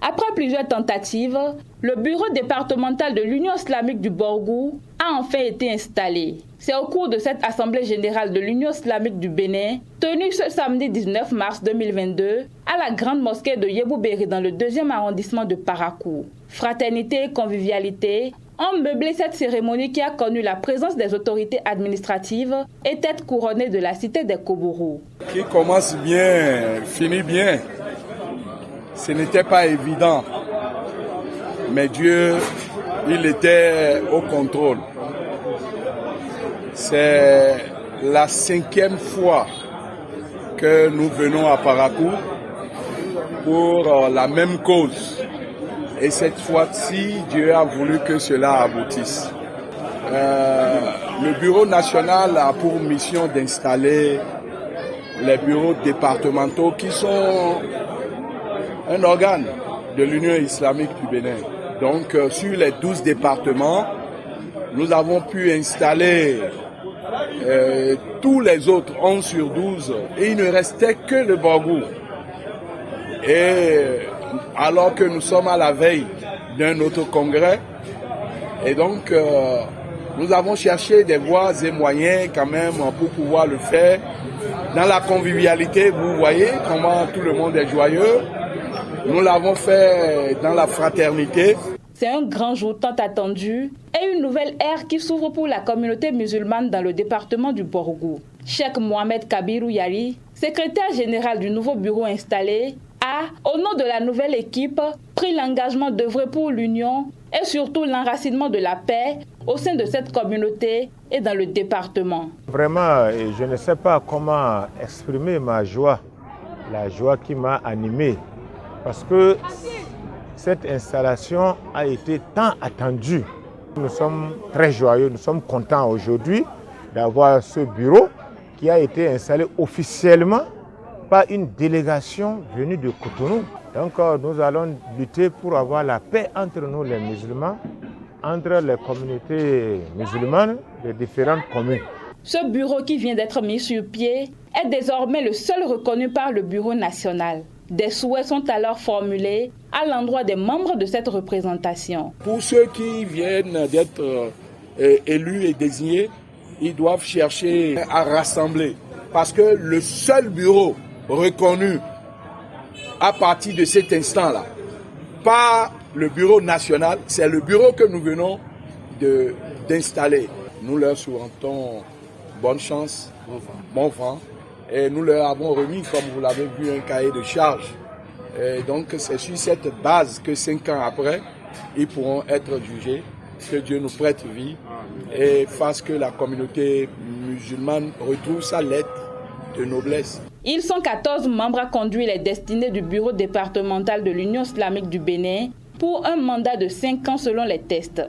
Après plusieurs tentatives, le bureau départemental de l'Union islamique du Borgou a enfin été installé. C'est au cours de cette Assemblée générale de l'Union islamique du Bénin, tenue ce samedi 19 mars 2022 à la grande mosquée de Yeboubéry dans le 2e arrondissement de Parakou. Fraternité et convivialité ont meublé cette cérémonie qui a connu la présence des autorités administratives et tête couronnée de la cité des Kobourou. Qui commence bien, finit bien. Ce n'était pas évident, mais Dieu, il était au contrôle. C'est la 5e fois que nous venons à Parakou pour la même cause. Et cette fois-ci, Dieu a voulu que cela aboutisse. Le bureau national a pour mission d'installer les bureaux départementaux qui sont un organe de l'Union islamique du Bénin. Donc, sur les 12 départements, nous avons pu installer tous les autres 11 sur 12 et il ne restait que le Borgou. Et alors que nous sommes à la veille d'un autre congrès, et donc nous avons cherché des voies et moyens quand même pour pouvoir le faire. Dans la convivialité, vous voyez comment tout le monde est joyeux. Nous l'avons fait dans la fraternité. C'est un grand jour tant attendu et une nouvelle ère qui s'ouvre pour la communauté musulmane dans le département du Borgou. Cheikh Mohamed Kabirou Yari, secrétaire général du nouveau bureau installé, a, au nom de la nouvelle équipe, pris l'engagement d'œuvrer pour l'union et surtout l'enracinement de la paix au sein de cette communauté et dans le département. Vraiment, je ne sais pas comment exprimer ma joie, la joie qui m'a animé. Parce que cette installation a été tant attendue. Nous sommes très joyeux, nous sommes contents aujourd'hui d'avoir ce bureau qui a été installé officiellement par une délégation venue de Cotonou. Donc nous allons lutter pour avoir la paix entre nous les musulmans, entre les communautés musulmanes des différentes communes. Ce bureau qui vient d'être mis sur pied est désormais le seul reconnu par le bureau national. Des souhaits sont alors formulés à l'endroit des membres de cette représentation. Pour ceux qui viennent d'être élus et désignés, ils doivent chercher à rassembler. Parce que le seul bureau reconnu à partir de cet instant-là, pas le bureau national, c'est le bureau que nous venons d'installer. Nous leur souhaitons bonne chance, bon vent. Et nous leur avons remis, comme vous l'avez vu, un cahier de charges. Et donc c'est sur cette base que 5 ans après, ils pourront être jugés, que Dieu nous prête vie et fasse que la communauté musulmane retrouve sa lettre de noblesse. Ils sont 14 membres à conduire les destinées du bureau départemental de l'Union islamique du Bénin pour un mandat de 5 ans selon les tests.